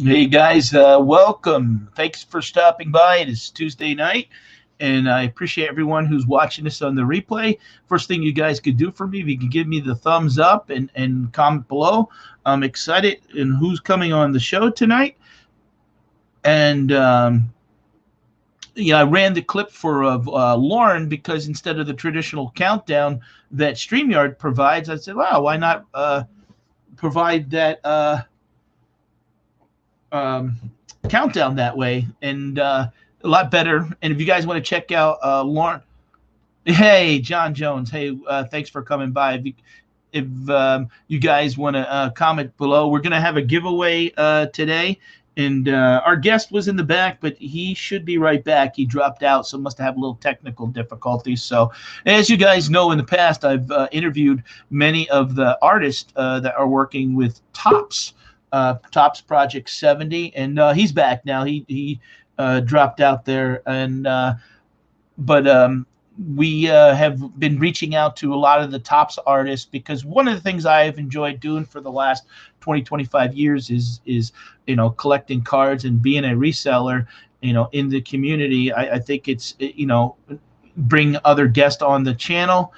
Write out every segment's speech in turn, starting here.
Hey guys, welcome. Thanks for stopping by. It is Tuesday night, and I appreciate everyone who's watching this on the replay. First thing you guys could do for me, if you can give me the thumbs up and comment below. I'm excited and who's coming on the show tonight. And I ran the clip for Lauren because instead of the traditional countdown that StreamYard provides, I said, wow, why not provide that countdown that way, and a lot better. And if you guys want to check out Lauren, hey John Jones, hey, thanks for coming by. If you guys want to comment below, we're gonna have a giveaway today, and our guest was in the back, but he should be right back. He dropped out, so must have a little technical difficulties. So as you guys know, in the past I've interviewed many of the artists that are working with Topps Project 70, and he's back now. He dropped out there, and but we have been reaching out to a lot of the Topps artists, because one of the things I've enjoyed doing for the last 25 years is collecting cards and being a reseller in the community. I think it's bring other guests on the channel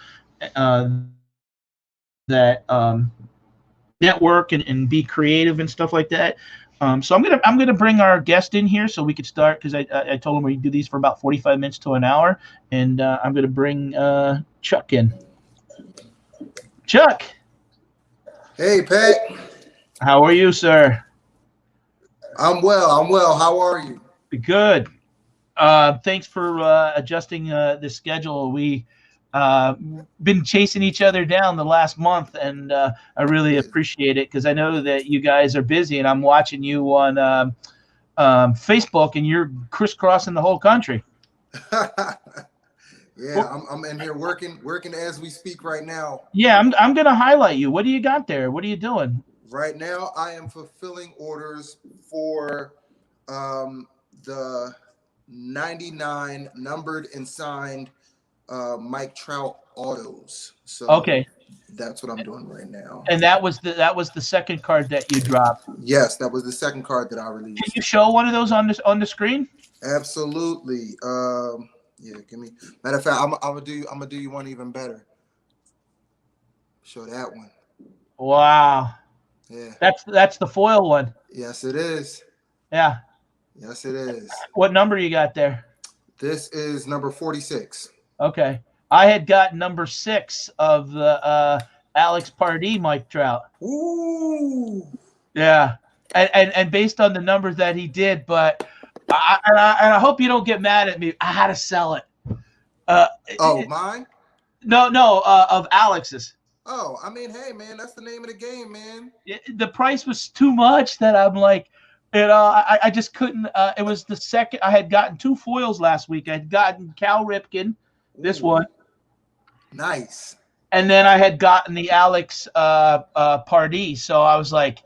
that network and be creative and stuff like that. So I'm gonna bring our guest in here so we could start, because I told him we do these for about 45 minutes to an hour, and I'm gonna bring Chuck in. Chuck. Hey Pat. How are you, sir? I'm well. How are you? Good. Thanks for adjusting the schedule. We been chasing each other down the last month, and I really appreciate it, because I know that you guys are busy, and I'm watching you on Facebook, and you're crisscrossing the whole country. Yeah, I'm in here working as we speak right now. Yeah, I'm gonna highlight you. What do you got there? What are you doing? Right now, I am fulfilling orders for the 99 numbered and signed Mike Trout autos. So okay, that's what I'm doing right now. And that was the second card that you dropped. Yes, that was the second card that I released. Can you show one of those on the screen? Absolutely. Yeah, give me. Matter of fact, I'm gonna do you one even better. Show that one. Wow. Yeah. That's the foil one. Yes, it is. Yeah. Yes, it is. What number you got there? This is number 46. Okay. I had got number 6 of the Alex Pardee Mike Trout. Ooh. Yeah. And based on the numbers that he did, but I hope you don't get mad at me. I had to sell it. Mine? No, of Alex's. Oh, I mean, hey, man, that's the name of the game, man. The price was too much that I'm like, I just couldn't. It was the second. I had gotten 2 foils last week. I had gotten Cal Ripken, this one. Nice. And then I had gotten the Alex Pardee. So I was like,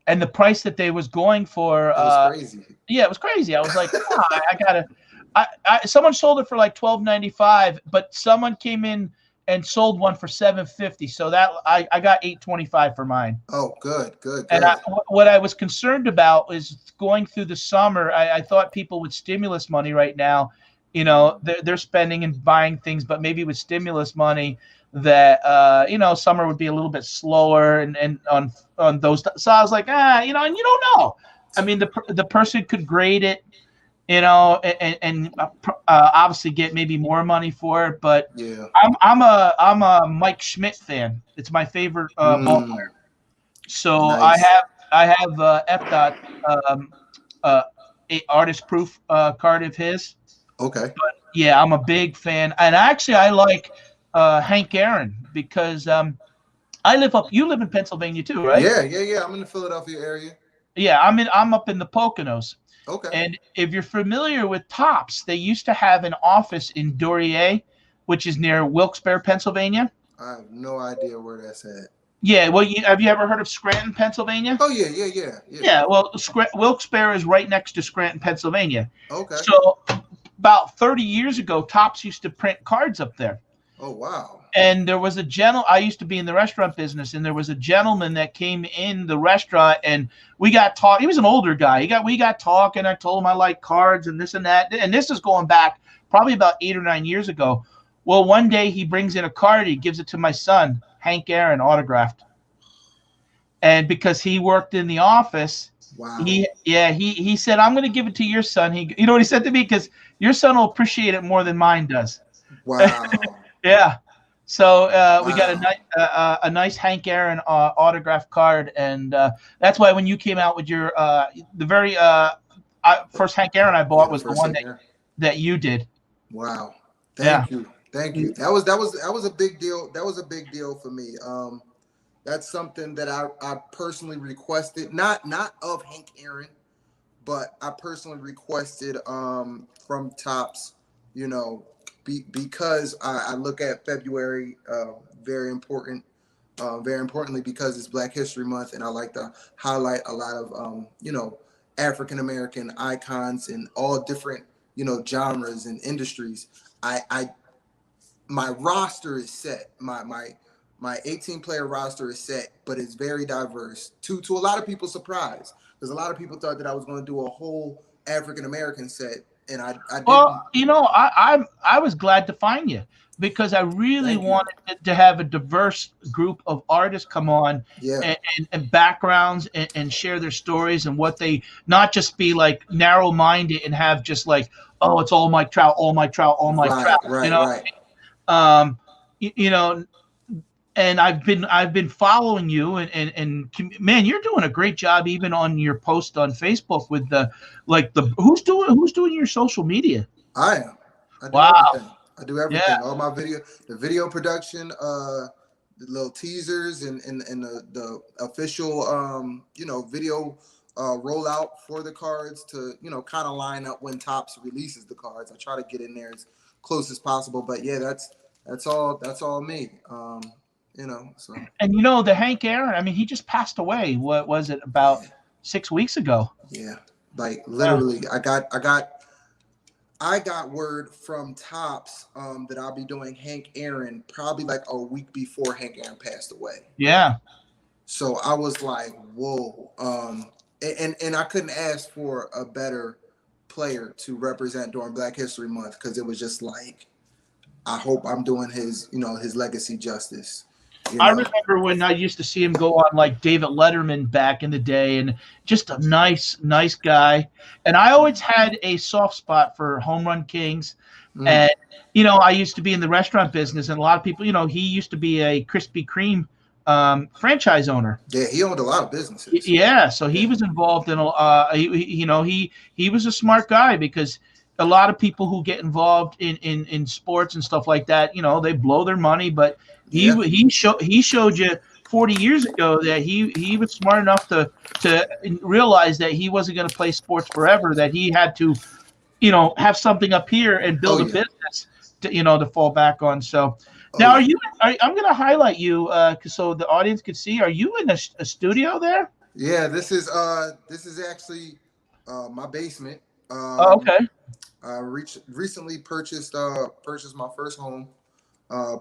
and the price that they was going for. It was crazy. Yeah, it was crazy. I was like, oh, I gotta. Someone sold it for like $12.95, but someone came in and sold one for $7.50. So that I got $8.25 for mine. Oh, good. And what I was concerned about is going through the summer. I thought people with stimulus money right now, they're spending and buying things, but maybe with stimulus money that summer would be a little bit slower and on those. So I was like, and you don't know. I mean, the person could grade it, and obviously get maybe more money for it. But yeah, I'm a Mike Schmidt fan. It's my favorite ball player. So nice. I have F. A artist proof card of his. Okay. But yeah, I'm a big fan, and actually I like Hank Aaron, because you live in Pennsylvania too, right? Yeah. I'm in the Philadelphia area. Yeah, I'm up in the Poconos. Okay. And if you're familiar with Topps, they used to have an office in Dorrier, which is near Wilkes-Barre, Pennsylvania. I have no idea where that's at. Yeah, well, have you ever heard of Scranton, Pennsylvania? Oh, yeah. Yeah, well, Wilkes-Barre is right next to Scranton, Pennsylvania. Okay. So about 30 years ago, Topps used to print cards up there. Oh, wow. And there was a I used to be in the restaurant business, and there was a gentleman that came in the restaurant, and we got talk. He was an older guy. We got talking. I told him I like cards and this and that. And this is going back probably about 8 or 9 years ago. Well, one day he brings in a card. He gives it to my son, Hank Aaron, autographed. And because he worked in the office, Wow. he said, I'm going to give it to your son. You know what he said to me? Because your son will appreciate it more than mine does. Wow. Yeah. So Wow. we got a nice Hank Aaron autograph card, and that's why when you came out with your the very first Hank Aaron I bought was the one that you did. Wow. Thank you. That was a big deal. That was a big deal for me. That's something that I personally requested, not of Hank Aaron, but I personally requested from Topps, you know, because I look at February very importantly because it's Black History Month, and I like to highlight a lot of you know, African American icons in all different, you know, genres and industries. My roster is set. My 18-player roster is set, but it's very diverse. To a lot of people's surprise, because a lot of people thought that I was going to do a whole African American set, and I didn't. Well, you know, I was glad to find you, because I really wanted to have a diverse group of artists come on, and backgrounds, and share their stories, and what they, not just be like narrow-minded and have just like, oh, it's all Mike Trout, all Mike Trout, all Mike Trout. Right, you know? right. You know, and I've been following you, and man, you're doing a great job even on your post on Facebook with who's doing your social media? I am. I do everything. I do everything. Yeah. All my the video production, the little teasers, and the official you know, video rollout for the cards, to, you know, kind of line up when Topps releases the cards. I try to get in there as close as possible, but yeah, that's all me. You know, so. And you know, the Hank Aaron, I mean, he just passed away. What was it, about 6 weeks ago? Yeah, like literally, I got word from Topps that I'll be doing Hank Aaron probably like a week before Hank Aaron passed away. Yeah. So I was like, whoa. And I couldn't ask for a better player to represent during Black History Month, because it was just like, I hope I'm doing his, you know, his legacy justice. You know? I remember when I used to see him go on like David Letterman back in the day, and just a nice guy. And I always had a soft spot for Home Run Kings. And, you know, I used to be in the restaurant business, and a lot of people, you know, he used to be a Krispy Kreme franchise owner. Yeah, he owned a lot of businesses. Yeah, so he was involved in you know, he was a smart guy, because a lot of people who get involved in sports and stuff like that, you know, they blow their money, but he showed you 40 years ago that he was smart enough to realize that he wasn't going to play sports forever, that he had to, you know, have something up here and build a business to, you know, to fall back on. So now, I'm going to highlight you so the audience could see. Are you in a studio there? Yeah, this is actually my basement. Okay. I recently purchased my first home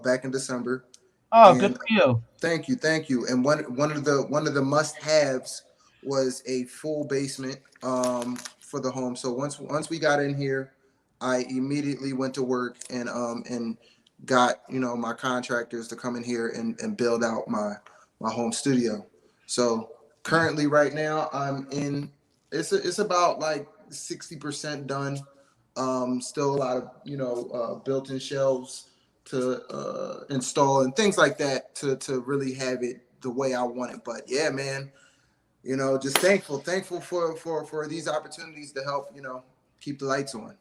back in December. Oh, good for you. Thank you. And one of the must-haves was a full basement for the home. So once we got in here, I immediately went to work and got, you know, my contractors to come in here and build out my home studio. So currently, right now, I'm in. It's about like 60% done. Still a lot of, you know, built-in shelves to install and things like that to really have it the way I want it. But yeah, man, you know, just thankful for these opportunities to help, you know, keep the lights on.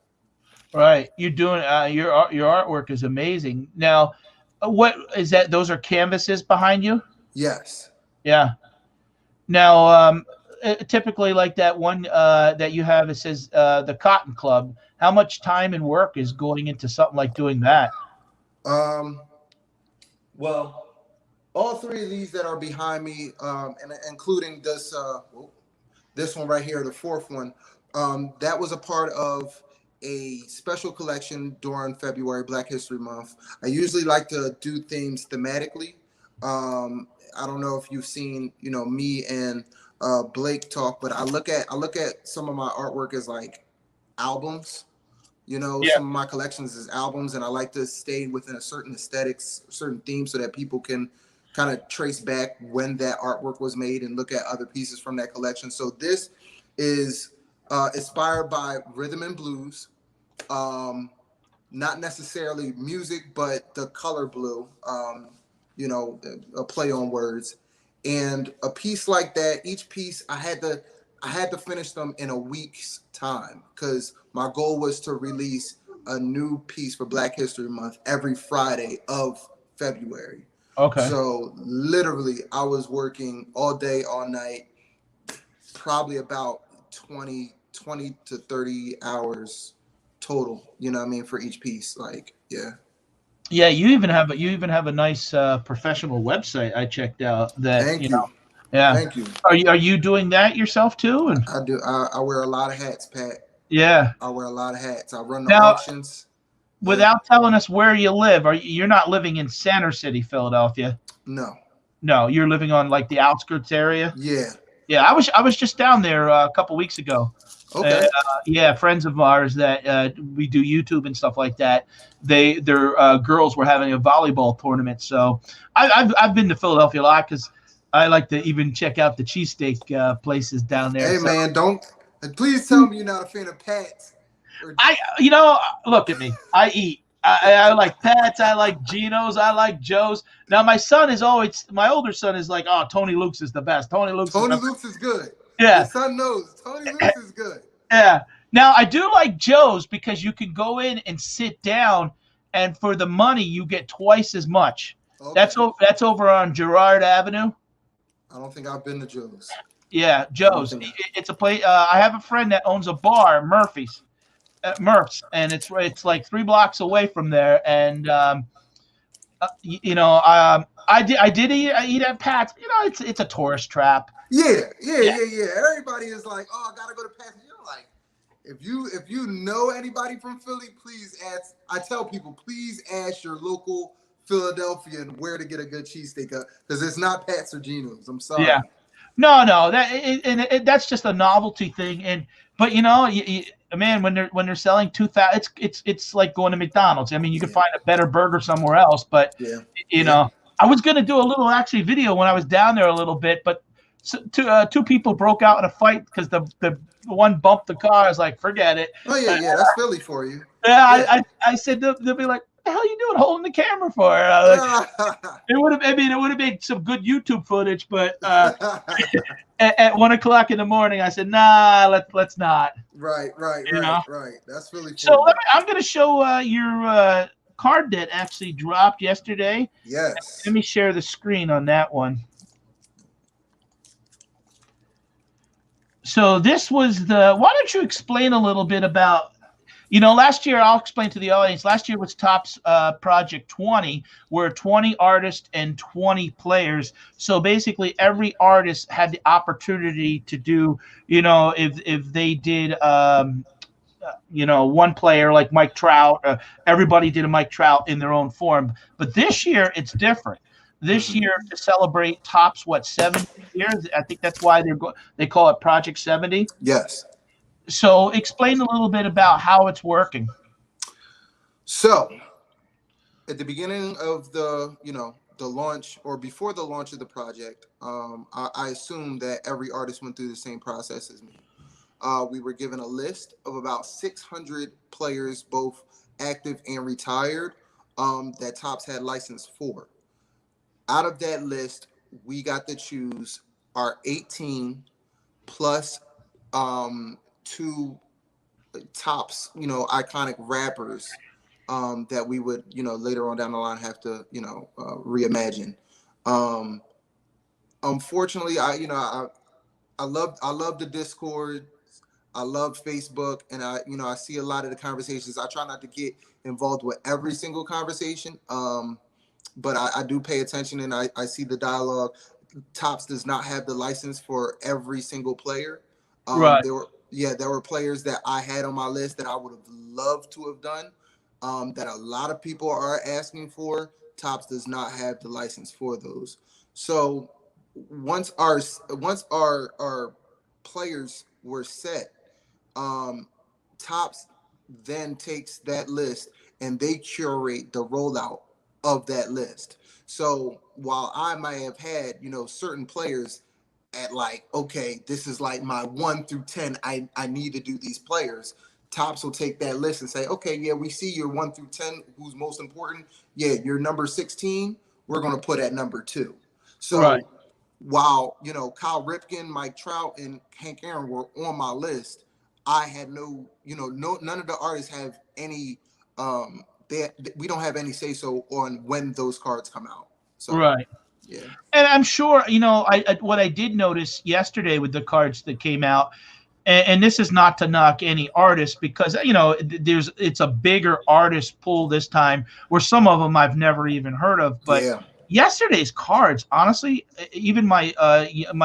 Right, you're doing your artwork is amazing. Now, what is that? Those are canvases behind you? Yes. Yeah. Now, typically, like that one that you have, it says the Cotton Club. How much time and work is going into something like doing that? Well, all three of these that are behind me, and including this one right here, the fourth one, that was a part of a special collection during February, Black History Month. I usually like to do things thematically. I don't know if you've seen, me and Blake talk, but I look at some of my artwork as like albums. Yeah. Some of my collections is albums, and I like to stay within a certain aesthetics, certain theme, so that people can kind of trace back when that artwork was made and look at other pieces from that collection. So this is inspired by rhythm and blues, not necessarily music, but the color blue, a play on words. And a piece like that, each piece I had to finish them in a week's time, because my goal was to release a new piece for Black History Month every Friday of February. Okay. So literally I was working all day, all night, probably about 20 to 30 hours total, for each piece. Like, yeah. Yeah, you even have a nice professional website I checked out that, Thank you. yeah. Thank you. Are you doing that yourself too? And I do. I wear a lot of hats, Pat. yeah. I wear a lot of hats. I run the Now, auctions. Yeah. without telling us where you live, you're not living in Center City, Philadelphia? No. No, you're living on like the outskirts area. Yeah. Yeah, I was just down there a couple weeks ago. Okay. Yeah, friends of ours that we do YouTube and stuff like that. Their girls were having a volleyball tournament, so I've been to Philadelphia a lot because I like to even check out the cheesesteak places down there. Hey, So man, don't please tell me you're not a fan of Pat's. look at me. I eat. I like Pat's. I like Geno's. I like Joe's. Now my older son is like, oh, Tony Luke's is the best. Tony Luke's is good. Yeah. Your son knows Tony Luke's is good. Yeah. Now I do like Joe's because you can go in and sit down, and for the money you get twice as much. Okay. That's over on Girard Avenue. I don't think I've been to Joe's. Yeah, Joe's. It's a place. I have a friend that owns a bar, Murph's, and it's like 3 blocks away from there. And I did eat at Pat's. It's a tourist trap. Yeah. Everybody is like, oh, I gotta go to Pat's. You're like, if you know anybody from Philly, please ask. I tell people, please ask your local Philadelphian where to get a good cheesesteak, because it's not Pat's or Geno's. I'm sorry. Yeah. No, that's just a novelty thing. But man, when they're selling 2,000, it's like going to McDonald's. I mean, you can find a better burger somewhere else, but I was gonna do a little actually video when I was down there a little bit, but two people broke out in a fight because the one bumped the car. I was like, forget it. Oh yeah, that's Philly for you. Yeah. I said they'll be like, what the hell are you doing holding the camera for? It would have made some good YouTube footage, but at 1 o'clock in the morning, I said, nah, let's not. Right. That's Philly. So I'm going to show your card that actually dropped yesterday. Yes. Let me share the screen on that one. So this was why don't you explain a little bit about, last year, I'll explain to the audience, last year was Topps Project 20, where 20 artists and 20 players. So basically every artist had the opportunity to do, if they did, one player like Mike Trout, everybody did a Mike Trout in their own form. But this year it's different. This year, to celebrate Topps, 70 years? I think that's why they call it Project 70. Yes. So explain a little bit about how it's working. So at the beginning of the launch, or before the launch of the project, I assume that every artist went through the same process as me. We were given a list of about 600 players, both active and retired, that Topps had license for. Out of that list, we got to choose our 18 plus 2 Topps, iconic rappers that we would, later on down the line have to, reimagine. Unfortunately, I love the Discord. I love Facebook, and I see a lot of the conversations. I try not to get involved with every single conversation. But I do pay attention, and I see the dialogue. Topps does not have the license for every single player. Right. there were players that I had on my list that I would have loved to have done. That a lot of people are asking for. Topps does not have the license for those. So once our players were set, Topps then takes that list and they curate the rollout of that list. So while I might have had, certain players at like, okay, this is like my 1 through 10, I need to do these players. Topps will take that list and say, okay, yeah, we see your 1 through 10, who's most important. Yeah, your number 16, we're going to put at number 2. So Right. while, Kyle Ripken, Mike Trout, and Hank Aaron were on my list, I had none of the artists have any, we don't have any say so on when those cards come out. So, Right. yeah. And I'm sure, what I did notice yesterday with the cards that came out, and this is not to knock any artist because, it's a bigger artist pool this time where some of them I've never even heard of. But Yeah. Yesterday's cards, honestly, even my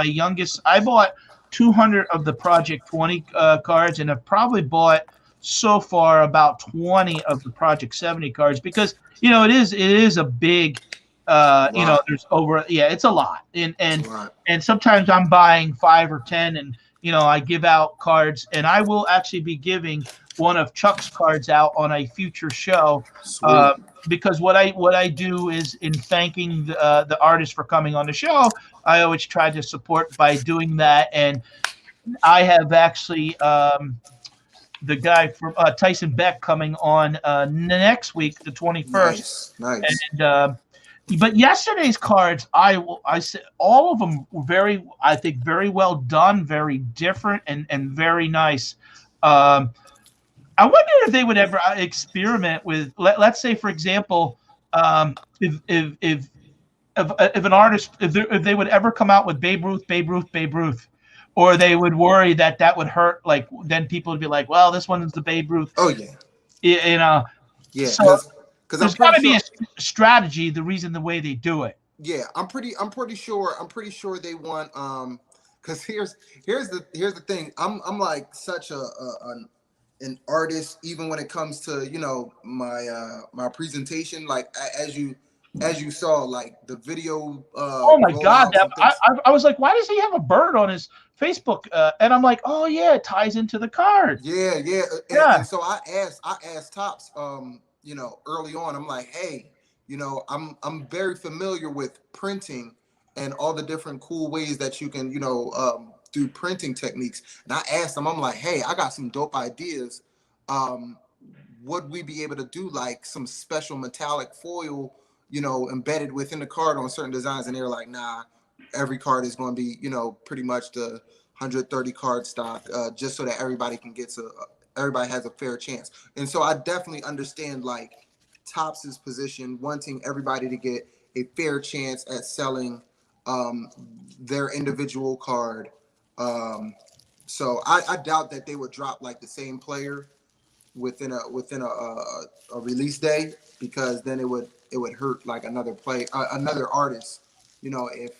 youngest, I bought 200 of the Project 20 cards, and I've probably bought so far about 20 of the Project 70 cards because, it is a big there's it's a lot. And sometimes I'm buying 5 or 10 and I give out cards, and I will actually be giving one of Chuck's cards out on a future show. Because what I do is, in thanking the artist for coming on the show, I always try to support by doing that. And I have actually the guy from Tyson Beck coming on next week, the 21st. Nice. And but yesterday's cards, I said all of them were I think very well done, very different, and very nice. I wonder if they would ever experiment with, let's say, for example, if an artist, if they would ever come out with Babe Ruth, or they would worry that would hurt. Like then people would be like, well, this one is the Babe Ruth. Oh yeah. Yeah. So there's got to be a strategy. The way they do it. Yeah, I'm pretty sure they want because here's the thing. I'm like such an artist, even when it comes to my presentation. Like as you saw, like the video. Oh my God! I was like, why does he have a bird on his Facebook? And I'm like, oh yeah, it ties into the card. Yeah. And so I asked Topps, early on. I'm like, hey, I'm very familiar with printing and all the different cool ways that you can, do printing techniques. And I asked them, I'm like, hey, I got some dope ideas. Would we be able to do like some special metallic foil, embedded within the card on certain designs? And they're like, nah, every card is going to be, pretty much the 130 card stock, just so that everybody has a fair chance. And so I definitely understand like Topps' position, wanting everybody to get a fair chance at selling their individual card. So I doubt that they would drop like the same player within a release day, because then it would hurt like another artist, if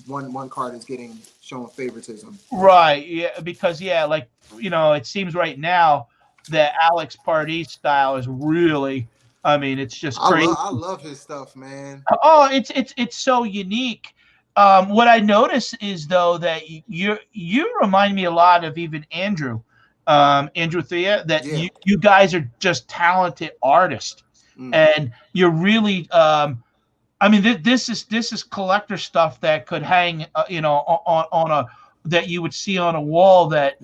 one card is getting shown favoritism. Right. Yeah. Because like it seems right now that Alex Patdees style is really. I mean, it's just crazy. I love his stuff, man. Oh, it's so unique. What I notice is though that you remind me a lot of even Andrew Thea. That you guys are just talented artists, and you're really. I mean, this is collector stuff that could hang, on a that you would see on a wall. That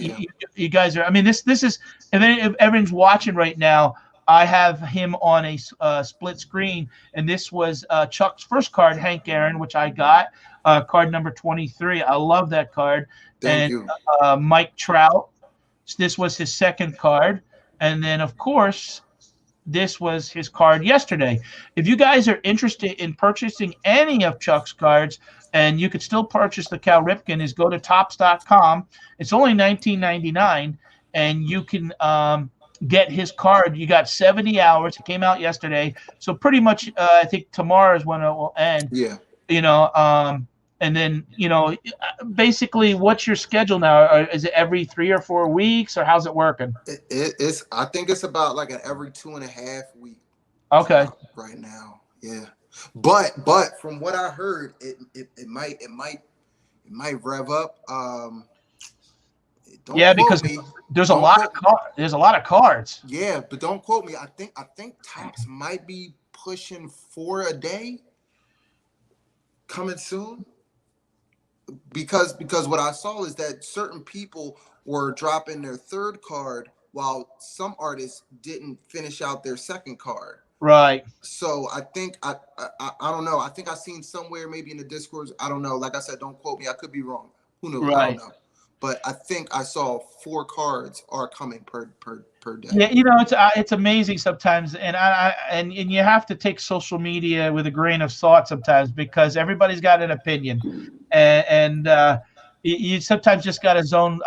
you guys are. I mean, this is. And then if everyone's watching right now, I have him on a split screen, and this was Chuck's first card, Hank Aaron, which I got, card number 23. I love that card. Thank you. Mike Trout, this was his second card, and then of course, this was his card yesterday. If you guys are interested in purchasing any of Chuck's cards, and you could still purchase the Cal Ripken, is go to Topps.com. It's only $19.99, and you can get his card. You got 70 hours. It came out yesterday, so pretty much I think tomorrow is when it will end. Yeah. And then, basically, what's your schedule now? Is it every 3 or 4 weeks, or how's it working? It's I think it's about like an every 2.5 week Okay. drop right now. Yeah, but from what I heard, it might rev up. Don't Yeah, quote because me. there's a Don't lot quote. of there's a lot of cards. Yeah, but don't quote me. I think tops might be pushing 4 a day coming soon. Because what I saw is that certain people were dropping their third card while some artists didn't finish out their second card. Right. So I think I don't know. I think I seen somewhere maybe in the Discord. I don't know. Like I said, don't quote me. I could be wrong. Who knows? I don't Right. know. But I think I saw 4 cards are coming per day. Yeah, it's amazing sometimes, and and you have to take social media with a grain of salt sometimes, because everybody's got an opinion, and you sometimes just got to zone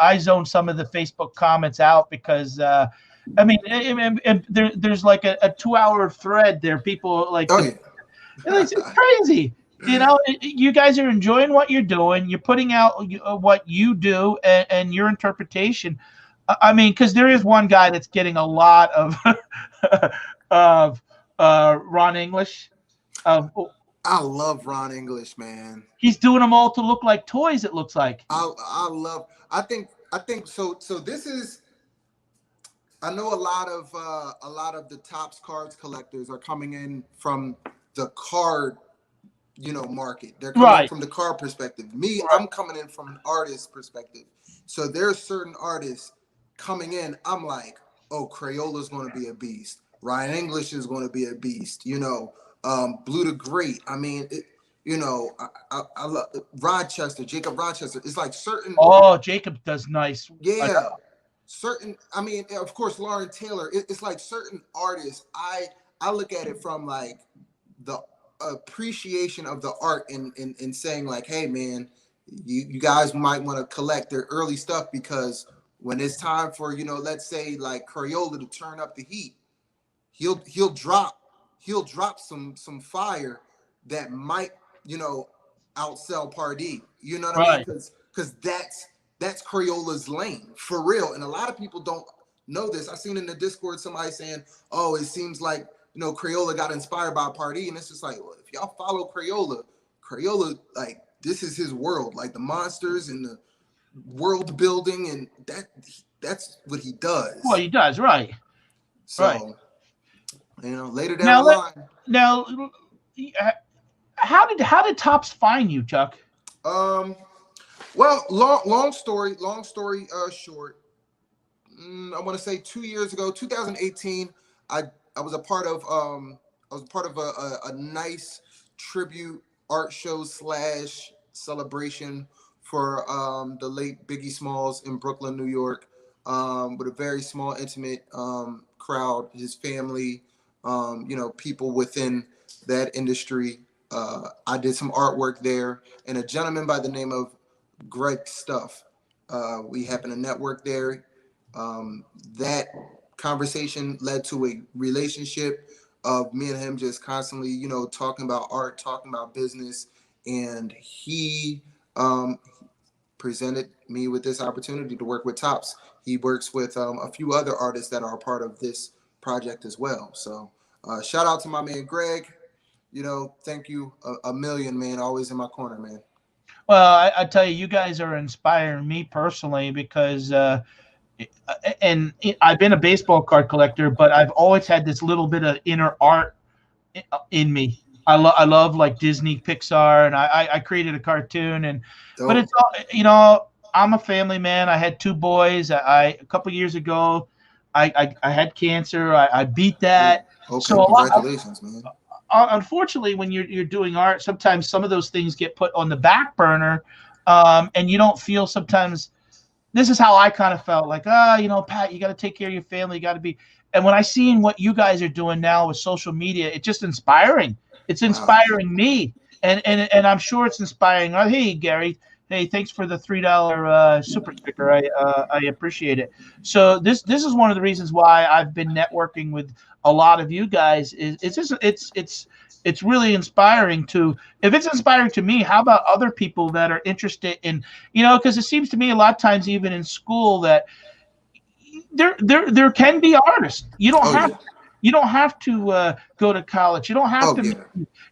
some of the Facebook comments out, because I mean, there's like a 2 hour thread there. People like Oh yeah. it's crazy. You guys are enjoying what you're doing. You're putting out what you do, and your interpretation. I mean, because there is one guy that's getting a lot of of Ron English. I love Ron English, man. He's doing them all to look like toys. It looks like. I love. I think so. So this is. I know a lot of the Topps cards collectors are coming in from the card, market. They're coming Right. from the card perspective. Me, Right. I'm coming in from an artist perspective. So there's certain artists coming in. I'm like, oh, Crayola's going to be a beast. Ryan English is going to be a beast. Blue the Great. I mean, I love Rochester, Jacob Rochester. It's like certain. Oh, Jacob does nice. Yeah. Certain, I mean, of course, Lauren Taylor. It's like certain artists. I look at it from like the appreciation of the art, and saying like, hey man, you guys might want to collect their early stuff, because when it's time for, let's say like Crayola to turn up the heat, he'll drop some fire that might, outsell Pardee. You know what I mean? Right. Because that's Crayola's lane for real. And a lot of people don't know this. I seen in the Discord somebody saying, oh, it seems like, Crayola got inspired by Pardee. And it's just like, well, if y'all follow Crayola, like, this is his world, like the monsters and the world building, and that's what he does. Well, he does, right. So, right. Later down the line. Now, how did Topps find you, Chuck? Well, long story short. I want to say 2 years ago, 2018. I was a part of a nice tribute art show / celebration for the late Biggie Smalls in Brooklyn, New York, with a very small, intimate crowd, his family, people within that industry. I did some artwork there, and a gentleman by the name of Greg Stuff. We happened to network there. That conversation led to a relationship of me and him just constantly, talking about art, talking about business. And he presented me with this opportunity to work with Topps. He works with a few other artists that are a part of this project as well. So shout out to my man, Greg. Thank you a million, man. Always in my corner, man. Well, I tell you, you guys are inspiring me personally, because and I've been a baseball card collector, but I've always had this little bit of inner art in me. I love like Disney, Pixar, and I created a cartoon, but it's all, I'm a family man. I had 2 boys. A couple years ago, I had cancer. I beat that. Okay, so congratulations, man. Unfortunately, when you're doing art, sometimes some of those things get put on the back burner, and you don't feel sometimes. This is how I kind of felt, like, Pat, you got to take care of your family. You got to be. And when I seen what you guys are doing now with social media, it's just inspiring. It's inspiring me, and I'm sure it's inspiring. Oh, hey, Gary. Hey, thanks for the $3 super sticker. I appreciate it. So this is one of the reasons why I've been networking with a lot of you guys. It's it's really inspiring to, if it's inspiring to me, how about other people that are interested in, because it seems to me a lot of times, even in school, that there can be artists. Oh yeah. You don't have to go to college. You don't have Oh to,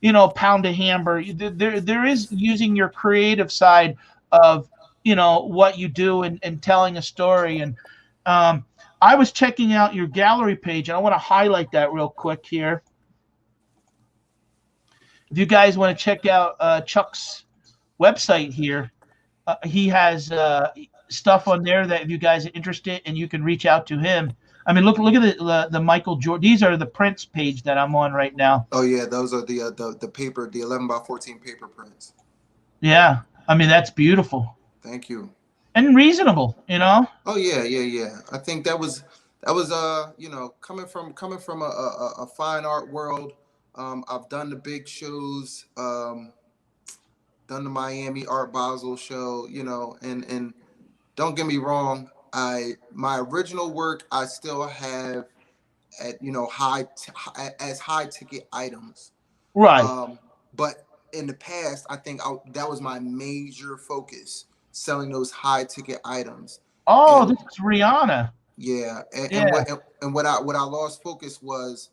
yeah. pound a hamburger. There is using your creative side of, what you do, and telling a story. And um, I was checking out your gallery page, and I want to highlight that real quick here. If you guys want to check out Chuck's website here, he has stuff on there that if you guys are interested, and you can reach out to him. I mean, look at the Michael Jordan. These are the prints page that I'm on right now. Oh yeah, those are the paper, the 11x14 paper prints. Yeah, I mean, that's beautiful. Thank you. And reasonable. Oh yeah. I think coming from a fine art world. I've done the big shows, done the Miami Art Basel show, and don't get me wrong, my original work I still have at as high ticket items. Right. But in the past, I think that was my major focus, selling those high ticket items. Oh, And this is Rihanna. yeah, and Yeah. what I lost focus was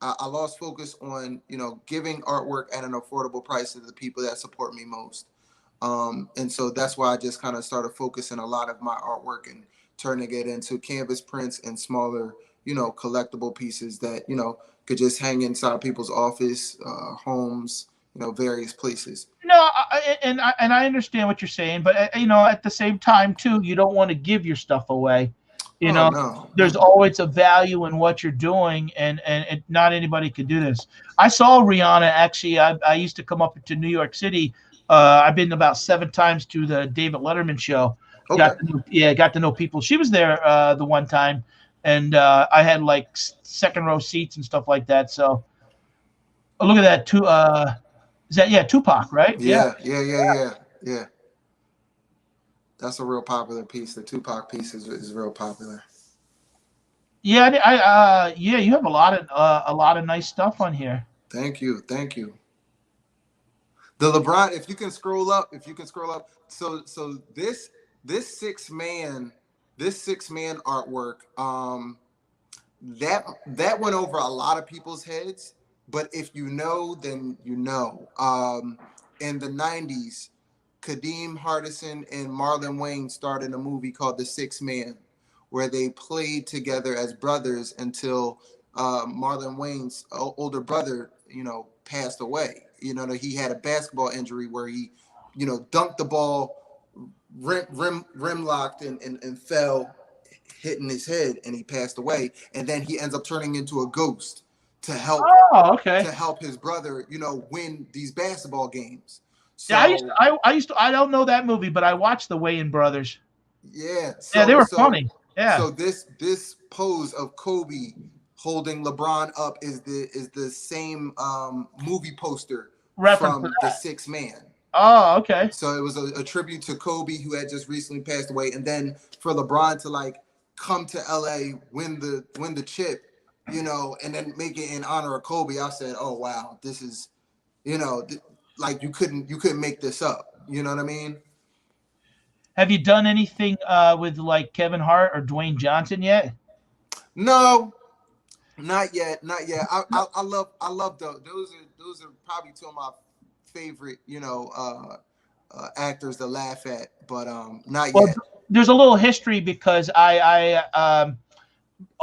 I lost focus on giving artwork at an affordable price to the people that support me most. And so that's why I just kind of started focusing a lot of my artwork and turning it into canvas prints and smaller, collectible pieces that, could just hang inside people's office, homes, various places. No, and I understand what you're saying, but at the same time too, you don't want to give your stuff away. You Oh know, no. there's always a value in what you're doing, and not anybody can do this. I saw Rihanna actually. I used to come up to New York City. I've been about 7 times to the David Letterman show. Okay. Got to know people. She was there the one time, and I had like second row seats and stuff like that. So look at that too. Is that Tupac, right? Yeah. Yeah. That's a real popular piece. The Tupac piece is real popular. Yeah, you have a lot of nice stuff on here. Thank you. The LeBron, if you can scroll up. So this six man artwork, that went over a lot of people's heads. But if you know, then you know. In the 90s, Kadeem Hardison and Marlon Wayne started a movie called The Six Man, where they played together as brothers until Marlon Wayne's older brother, passed away. He had a basketball injury where he, dunked the ball, rim locked, and fell, hitting his head, and he passed away. And then he ends up turning into a ghost to help Oh, okay. his brother, win these basketball games. So Yeah, I used to. I don't know that movie, but I watched the Wayans brothers. yeah, Yeah, they were funny. Yeah. So this pose of Kobe holding LeBron up is the same movie poster Reference to from that. The Six Man. Oh, okay. So it was a tribute to Kobe, who had just recently passed away, and then for LeBron to like come to LA, win the chip, and then make it in honor of Kobe. I said, oh wow, this is, like you couldn't make this up. You know what I mean? Have you done anything with like Kevin Hart or Dwayne Johnson yet? No, not yet. I love those are probably two of my favorite, actors to laugh at, but not Well, yet. there's a little history because I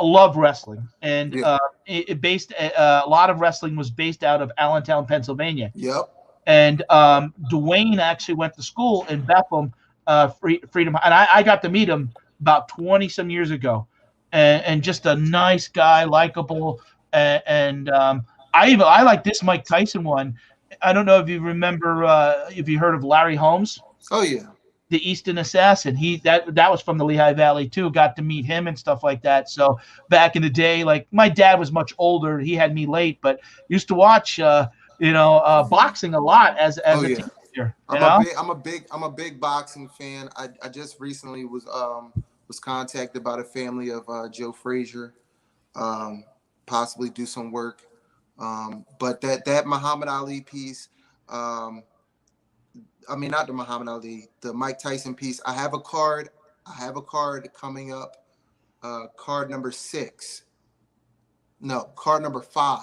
love wrestling, and Yeah. a lot of wrestling was based out of Allentown, Pennsylvania. Yep. And Dwayne actually went to school in Bethlehem, Freedom, and I got to meet him about 20 some years ago, and just a nice guy, likable, and I like this Mike Tyson one. I don't know if you remember, if you heard of Larry Holmes, Oh yeah. the Easton Assassin. That was from the Lehigh Valley too. Got to meet him and stuff like that. So back in the day, like my dad was much older. He had me late, but used to watch boxing a lot as Oh a yeah. teenager. I'm a big boxing fan. I just recently was contacted by the family of Joe Frazier, possibly do some work. But that Muhammad Ali piece, I mean, not the Muhammad Ali, the Mike Tyson piece. I have a card coming up, card number 6. No, card number 5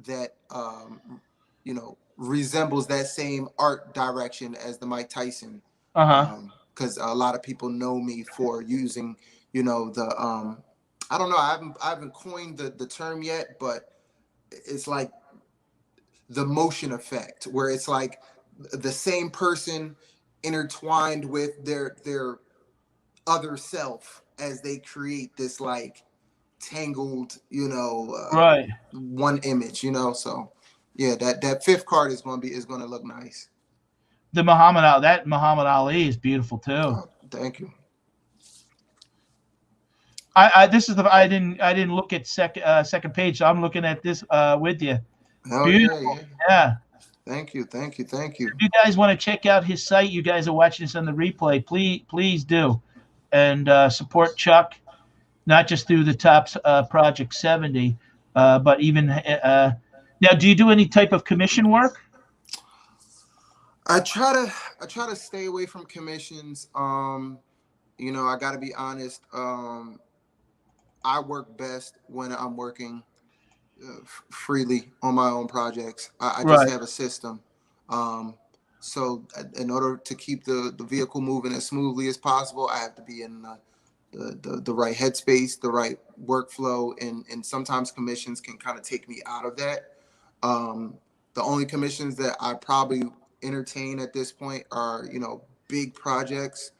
that resembles that same art direction as the Mike Tyson. Because a lot of people know me for using, the I don't know, I haven't coined the term yet, but it's like the motion effect, where it's like the same person intertwined with their other self as they create this like tangled, right, one image, so yeah, that 5th card is going to look nice. That Muhammad Ali is beautiful too. Oh, thank you. I didn't look at second page, so I'm looking at this with you. Beautiful. Yeah. Thank you. If you guys want to check out his site, you guys are watching this on the replay, please do, and support Chuck, not just through the Topps Project 70, but even now. Do you do any type of commission work? I try to stay away from commissions. I got to be honest. I work best when I'm working freely on my own projects. I just have a system. So in order to keep the vehicle moving as smoothly as possible, I have to be in the right headspace, the right workflow, and sometimes commissions can kind of take me out of that. The only commissions that I probably entertain at this point are, big projects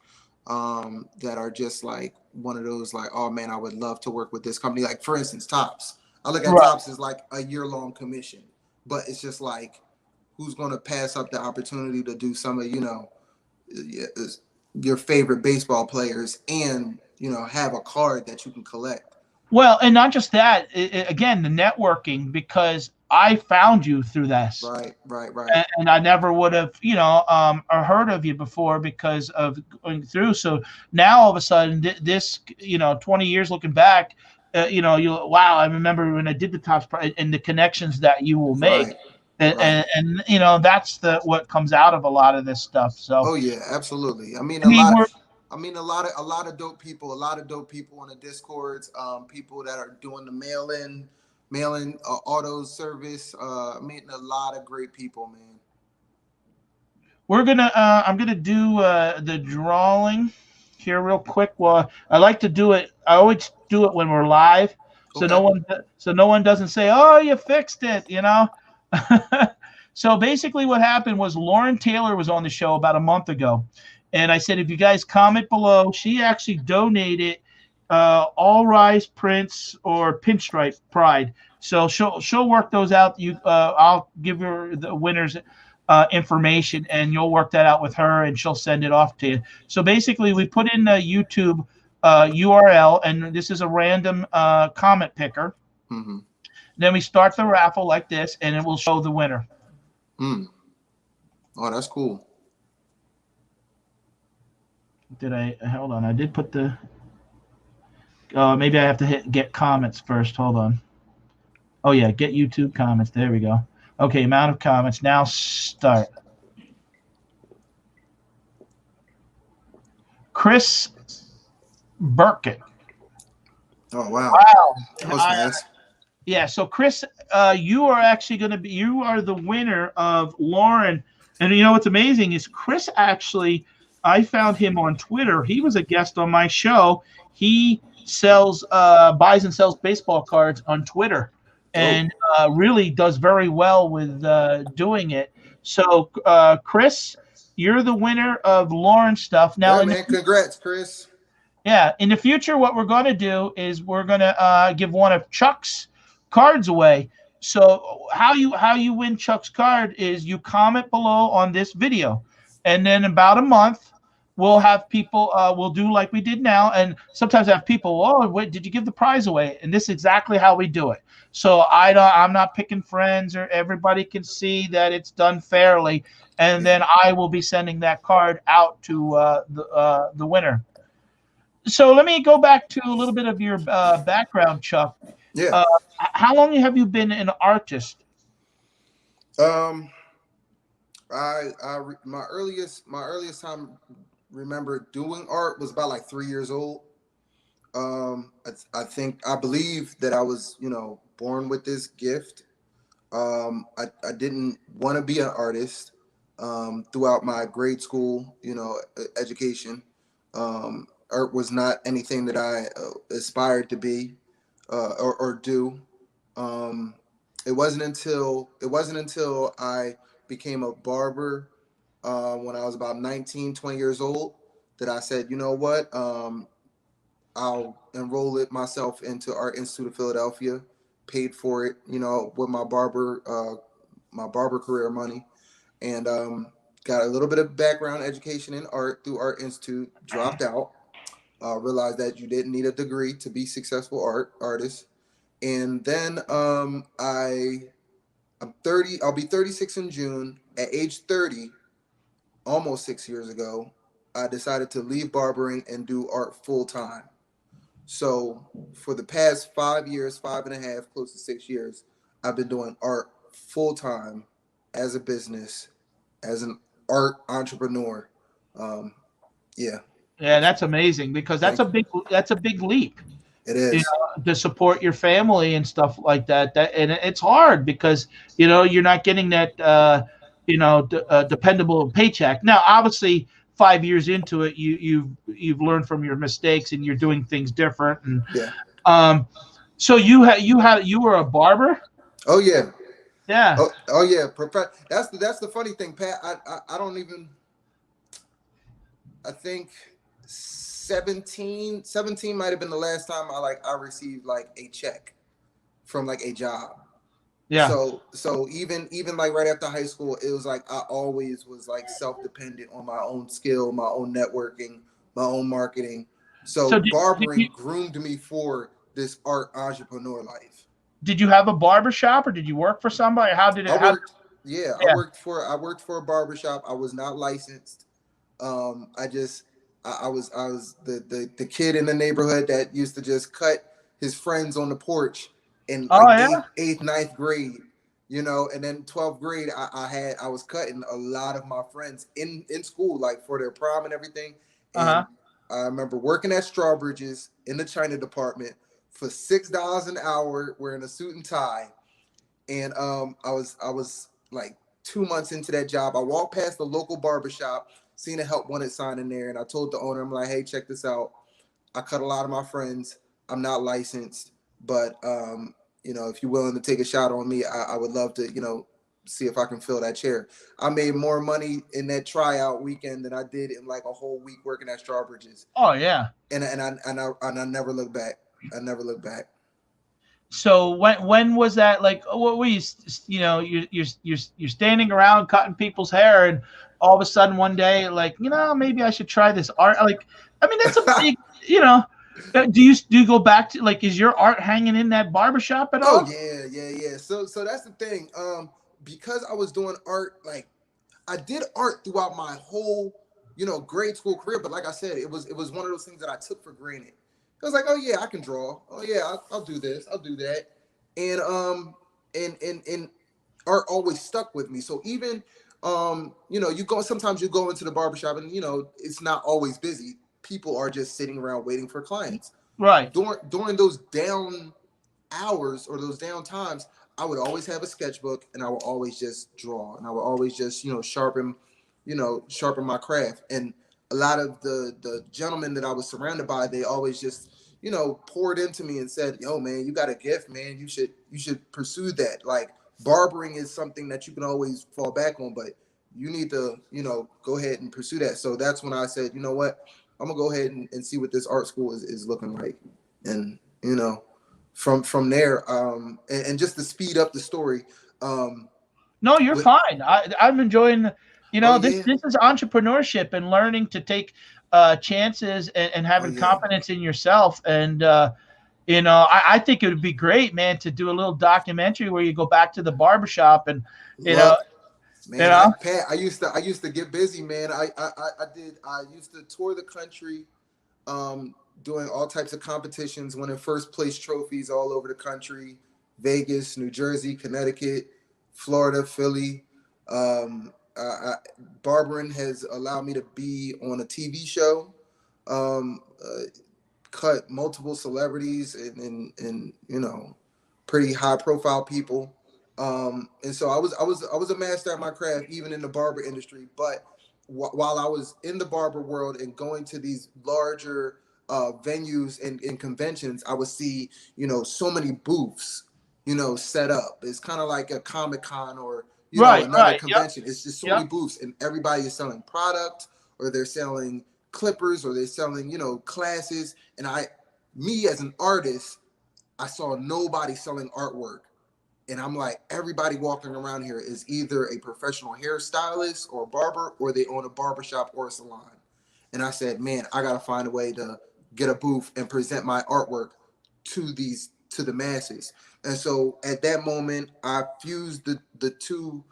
that are just like one of those like, oh man, I would love to work with this company. Like for instance, Topps. I look at Topps as like a year-long commission, but it's just like, who's going to pass up the opportunity to do some of, your favorite baseball players and, have a card that you can collect. Well, and not just that, again, the networking, because I found you through this. Right. And I never would have, heard of you before because of going through. So now all of a sudden, this, 20 years looking back, wow, I remember when I did the Topps and the connections that you will make. Right. And that's what comes out of a lot of this stuff. So. Oh yeah, absolutely. I mean, a lot of dope people on the Discords, people that are doing the mail-in auto service. Meeting a lot of great people, man. I'm gonna do the drawing here real quick. Well, I like to do it. I always do it when we're live, so no one doesn't say, "Oh, you fixed it," So basically what happened was Lauren Taylor was on the show about a month ago. And I said, if you guys comment below, she actually donated All Rise Prince or Pinstripe Pride. So she'll work those out. I'll give her the winners information, and you'll work that out with her, and she'll send it off to you. So basically, we put in the YouTube URL, and this is a random comment picker. Mm-hmm. Then we start the raffle like this, and it will show the winner. Oh, that's cool. Hold on. I did put the, maybe I have to get comments first. Hold on. Oh yeah, get YouTube comments. There we go. Okay, amount of comments. Now start. Chris Burkett. Oh, wow. That was fast. Yeah, so Chris, you are actually you are the winner of Lauren. And what's amazing is Chris actually, I found him on Twitter. He was a guest on my show. He buys and sells baseball cards on Twitter, and really does very well with doing it. So, Chris, you're the winner of Lauren's stuff. Now, man, congrats, Chris. Yeah, in the future, what we're going to do is we're going to give one of Chuck's cards away. So how you win Chuck's card is you comment below on this video, and then about a month we'll have people we'll do like we did now, and sometimes I have people, oh wait, did you give the prize away? And this is exactly how we do it. So I'm not picking friends, or everybody can see that it's done fairly, and then I will be sending that card out to the winner. So let me go back to a little bit of your background, Chuck. Yeah. How long have you been an artist? Um, my earliest time remember doing art was about like 3 years old. I believe that I was, born with this gift. I didn't want to be an artist throughout my grade school, education. Art was not anything that I aspired to be or do. Um, it wasn't until I became a barber when I was about 19, 20 years old that I said, you know what, I'll enroll it myself into Art Institute of Philadelphia, paid for it, with my barber career money, and got a little bit of background education in art through Art Institute. Dropped out, realized that you didn't need a degree to be successful artist, and then I'm 30. I'll be 36 in June. At age 30, almost 6 years ago, I decided to leave barbering and do art full time. So for the past 5 years, 5.5, close to 6 years, I've been doing art full time as a business, as an art entrepreneur. Um, yeah, Yeah, that's amazing because thank you. that's a big leap, It is. to support your family and stuff like that. And it's hard because you're not getting that dependable paycheck. Now, obviously, 5 years into it, you've learned from your mistakes and you're doing things different. And Yeah. um, so you were a barber. Oh yeah. Yeah. Oh yeah. That's the funny thing, Pat. I don't even. I think 17 might have been the last time I received like a check from like a job. Yeah. So even like right after high school, it was like I always was like self-dependent on my own skill, my own networking, my own marketing. So So did you barbering groomed me for this art entrepreneur life. did you have a barber shop or did you work for somebody? How did I it? How? worked, yeah, Yeah. I worked for a barbershop. I was not licensed. I just I was the kid in the neighborhood that used to just cut his friends on the porch in Oh like yeah. eighth, ninth grade, and then 12th grade I was cutting a lot of my friends in school, like for their prom and everything. Uh huh. And I remember working at Strawbridge's in the China department for $6 an hour, wearing a suit and tie. And I was like 2 months into that job. I walked past the local barbershop, seen a help wanted sign in there, and I told the owner, I'm like, hey, check this out. I cut a lot of my friends. I'm not licensed, but if you're willing to take a shot on me, I would love to, see if I can fill that chair. I made more money in that tryout weekend than I did in like a whole week working at Strawbridge's. Oh yeah. And I never looked back. I never looked back. So when was that? Like, what were you? You're standing around cutting people's hair, and all of a sudden one day, like, maybe I should try this art. Like, I mean, that's a big, you know. Do you go back to, like, is your art hanging in that barbershop at Oh all? yeah, yeah, yeah. So that's the thing. Because I was doing art, like I did art throughout my whole, grade school career. But like I said, it was one of those things that I took for granted. I was like, oh yeah, I can draw. Oh yeah, I'll do this. I'll do that. And and art always stuck with me. So even sometimes you go into the barbershop and it's not always busy. People are just sitting around waiting for clients. Right. During those down hours or those down times, I would always have a sketchbook and I would always just draw and I would always just, sharpen my craft. And a lot of the gentlemen that I was surrounded by, they always just, poured into me and said, yo, man, you got a gift, man. You should pursue that. Like barbering is something that you can always fall back on, but you need to, go ahead and pursue that. So that's when I said, you know what, I'm gonna go ahead and see what this art school is looking like. And, from there, and just to speed up the story, No, you're with fine. I'm enjoying. oh This yeah, this is entrepreneurship and learning to take chances and oh having yeah, confidence in yourself. And I think it would be great, man, to do a little documentary where you go back to the barbershop and you know, love you man. know. I used to get busy, man. I used to tour the country, doing all types of competitions, winning first place trophies all over the country, Vegas, New Jersey, Connecticut, Florida, Philly. Barbering has allowed me to be on a TV show, um, uh, cut multiple celebrities and pretty high profile people. And so I was a master at my craft, even in the barber industry. But while I was in the barber world and going to these larger venues and conventions, I would see so many booths set up. It's kind of like a Comic-Con or another convention. Yep. It's just so many booths, and everybody is selling product, or they're selling clippers, or they're selling classes. And me as an artist, I saw nobody selling artwork. And I'm like, everybody walking around here is either a professional hairstylist or barber, or they own a barbershop or a salon. And I said, man, I got to find a way to get a booth and present my artwork to the masses. And so at that moment, I fused the two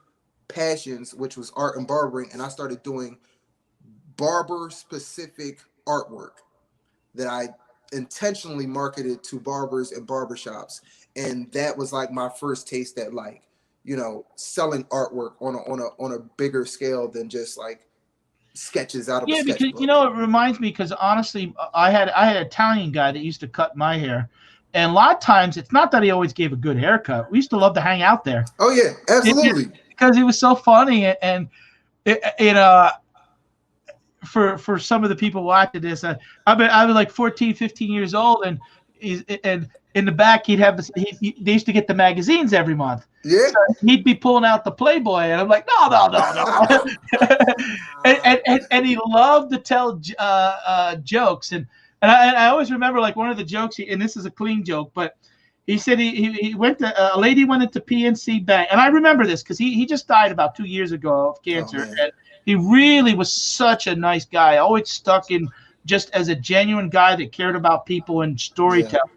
passions, which was art and barbering. And I started doing barber specific artwork that I intentionally marketed to barbers and barbershops. And that was like my first taste at selling artwork on a bigger scale than just like sketches out of a sketchbook. Because it reminds me, because honestly, I had an Italian guy that used to cut my hair, and a lot of times it's not that he always gave a good haircut. We used to love to hang out there. Oh yeah, absolutely. Because he was so funny, and for some of the people watching this, I was like 14, 15 years old, and in the back he'd have they used to get the magazines every month. Yeah. So he'd be pulling out the Playboy, and I'm like, no. and he loved to tell jokes, and I always remember like one of the jokes, and this is a clean joke, but he said he went to a lady went into PNC Bank, and I remember this because he just died about 2 years ago of cancer, and he really was such a nice guy, always stuck in just as a genuine guy that cared about people and storytelling. Yeah.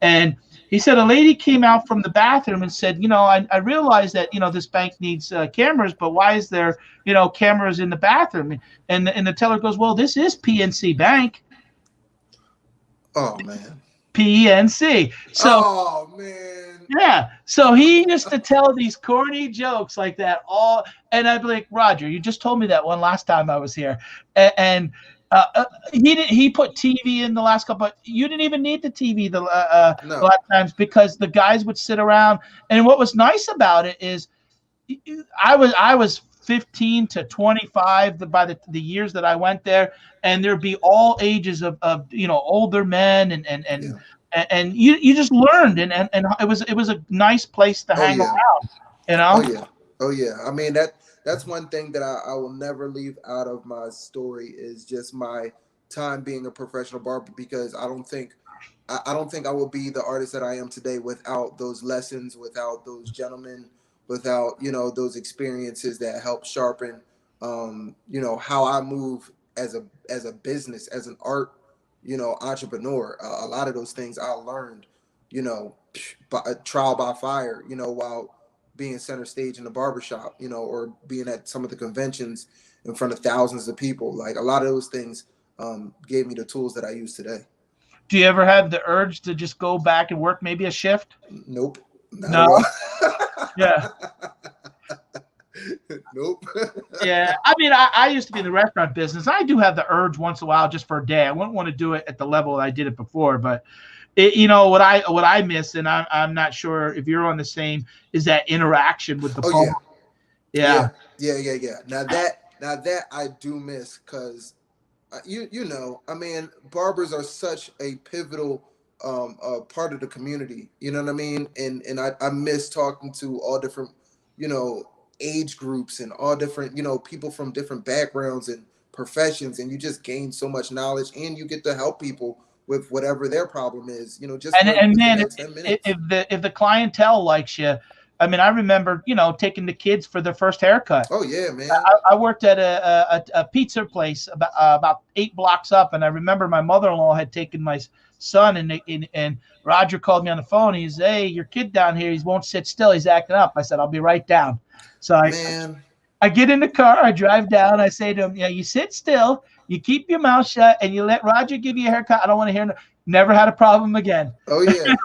And he said a lady came out from the bathroom and said, I realize that, this bank needs cameras, but why is there, cameras in the bathroom? And the teller goes, well, this is PNC Bank. Oh, man. PNC. So, oh, man. Yeah. So he used to tell these corny jokes like that and I'd be like, Roger, you just told me that one last time I was here. And he put TV in the last couple, but you didn't even need the TV a lot of times, because the guys would sit around. And what was nice about it is I was 15 to 25 by the years that I went there, and there'd be all ages of older men and you just learned, and it was a nice place to hang around, Oh yeah. I mean, that's one thing that I will never leave out of my story, is just my time being a professional barber, because I don't think I will be the artist that I am today without those lessons, without those gentlemen, without those experiences that help sharpen how I move as a business, as an art entrepreneur. A lot of those things I learned by trial by fire, while being center stage in the barbershop, or being at some of the conventions in front of thousands of people. Like, a lot of those things gave me the tools that I use today. Do you ever have the urge to just go back and work maybe a shift? Nope. No. Yeah. Nope. Yeah. I mean, I used to be in the restaurant business. I do have the urge once in a while, just for a day. I wouldn't want to do it at the level I did it before, but what I miss, and I'm not sure if you're on the same, is that interaction with the phone. Yeah. Now that I do miss, because I mean, barbers are such a pivotal part of the community. You know what I mean? And I miss talking to all different age groups and all different people from different backgrounds and professions, and you just gain so much knowledge, and you get to help people with whatever their problem is, just and man, if the clientele likes you, I mean, I remember, taking the kids for their first haircut. Oh yeah, man. I worked at a pizza place about 8 blocks up, and I remember my mother-in-law had taken my son, and Roger called me on the phone. He said, "Hey, your kid down here, he won't sit still. He's acting up." I said, "I'll be right down." So I get in the car, I drive down, I say to him, you sit still, you keep your mouth shut, and you let Roger give you a haircut. I don't want to hear no. Never had a problem again. Oh yeah.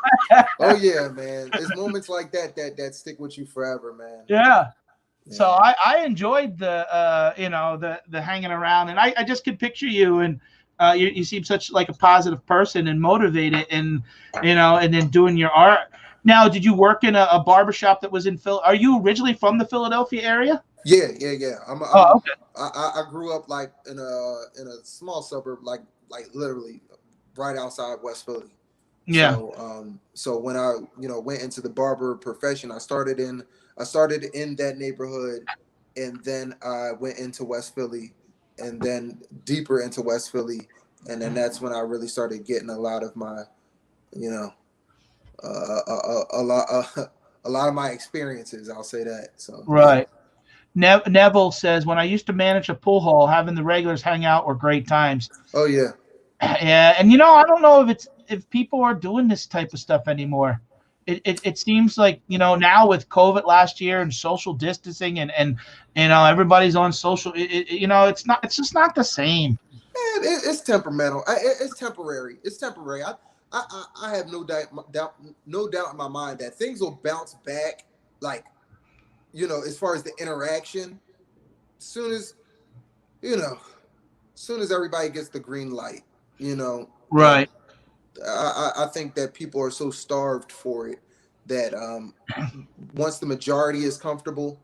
Oh yeah, man. It's moments like that stick with you forever, man. Yeah. Yeah. So I enjoyed the the hanging around, and I just could picture you, and you seem such like a positive person and motivated, and and then doing your art. Now, did you work in a barbershop that was in Phil? Are you originally from the Philadelphia area? Yeah. Okay. I grew up like in a small suburb, like literally right outside West Philly. Yeah. So when I went into the barber profession, I started in that neighborhood, and then I went into West Philly, and then deeper into West Philly, and then that's when I really started getting a lot of my, a lot of my experiences. I'll say that. So Right. Neville says, when I used to manage a pool hall, having the regulars hang out were great times. Oh yeah. Yeah, and I don't know if people are doing this type of stuff anymore. It seems like now with COVID last year and social distancing and everybody's on social. It's just not the same. It's temperamental. It's temporary. It's temporary. I have no doubt in my mind that things will bounce back. Like, as far as the interaction, soon as everybody gets the green light, Right. I think that people are so starved for it that once the majority is comfortable,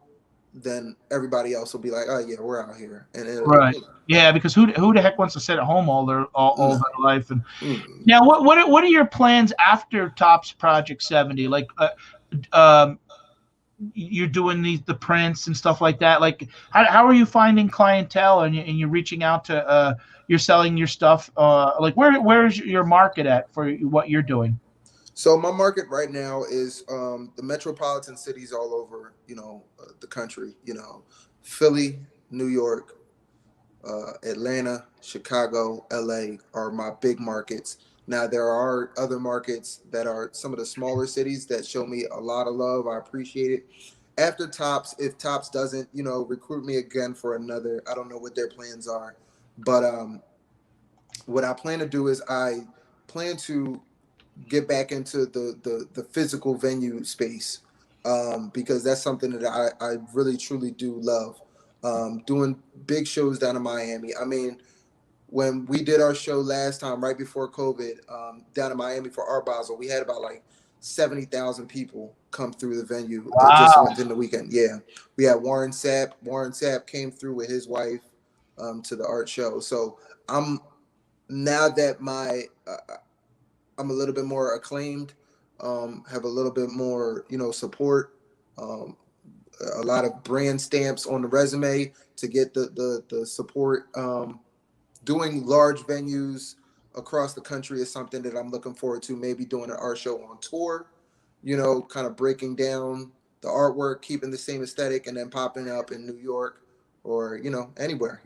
then everybody else will be like, oh yeah, we're out here. And right. Yeah, because who the heck wants to sit at home all their life? And now, what are your plans after Topps Project 70? Like, you're doing the prints and stuff like that. Like, how are you finding clientele and you're reaching out to you're selling your stuff? Like, where's your market at for what you're doing? So my market right now is the metropolitan cities all over, the country. Philly, New York, Atlanta, Chicago, LA are my big markets. Now there are other markets that are some of the smaller cities that show me a lot of love. I appreciate it. After Topps, if Topps doesn't, recruit me again for another, I don't know what their plans are, but what I plan to do is I plan to get back into the physical venue space, because that's something that I really truly do love. Doing big shows down in Miami. I mean, when we did our show last time, right before COVID, down in Miami for Art Basel, we had about like 70,000 people come through the venue. Wow. Just within the weekend. Yeah, we had Warren Sapp. Warren Sapp came through with his wife to the art show. So now that I'm a little bit more acclaimed, have a little bit more support, a lot of brand stamps on the resume to get the support. Doing large venues across the country is something that I'm looking forward to. Maybe doing an art show on tour, kind of breaking down the artwork, keeping the same aesthetic, and then popping up in New York or anywhere.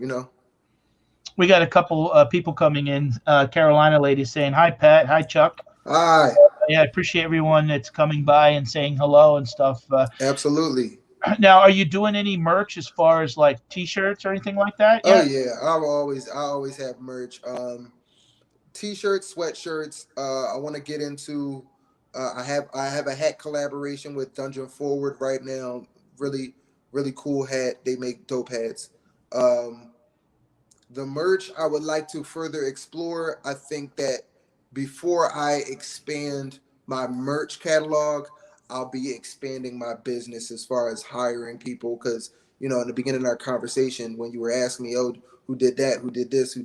We got a couple people coming in. Carolina lady saying, hi, Pat. Hi, Chuck. Hi. Yeah, I appreciate everyone that's coming by and saying hello and stuff. Absolutely. Now, are you doing any merch as far as like T-shirts or anything like that? Oh yeah, I always have merch. T-shirts, sweatshirts. I want to get into. I have a hat collaboration with Dungeon Forward right now. Really, really cool hat. They make dope hats. The merch I would like to further explore. I think that before I expand my merch catalog, I'll be expanding my business as far as hiring people. Because in the beginning of our conversation, when you were asking me, oh, who did that, who did this,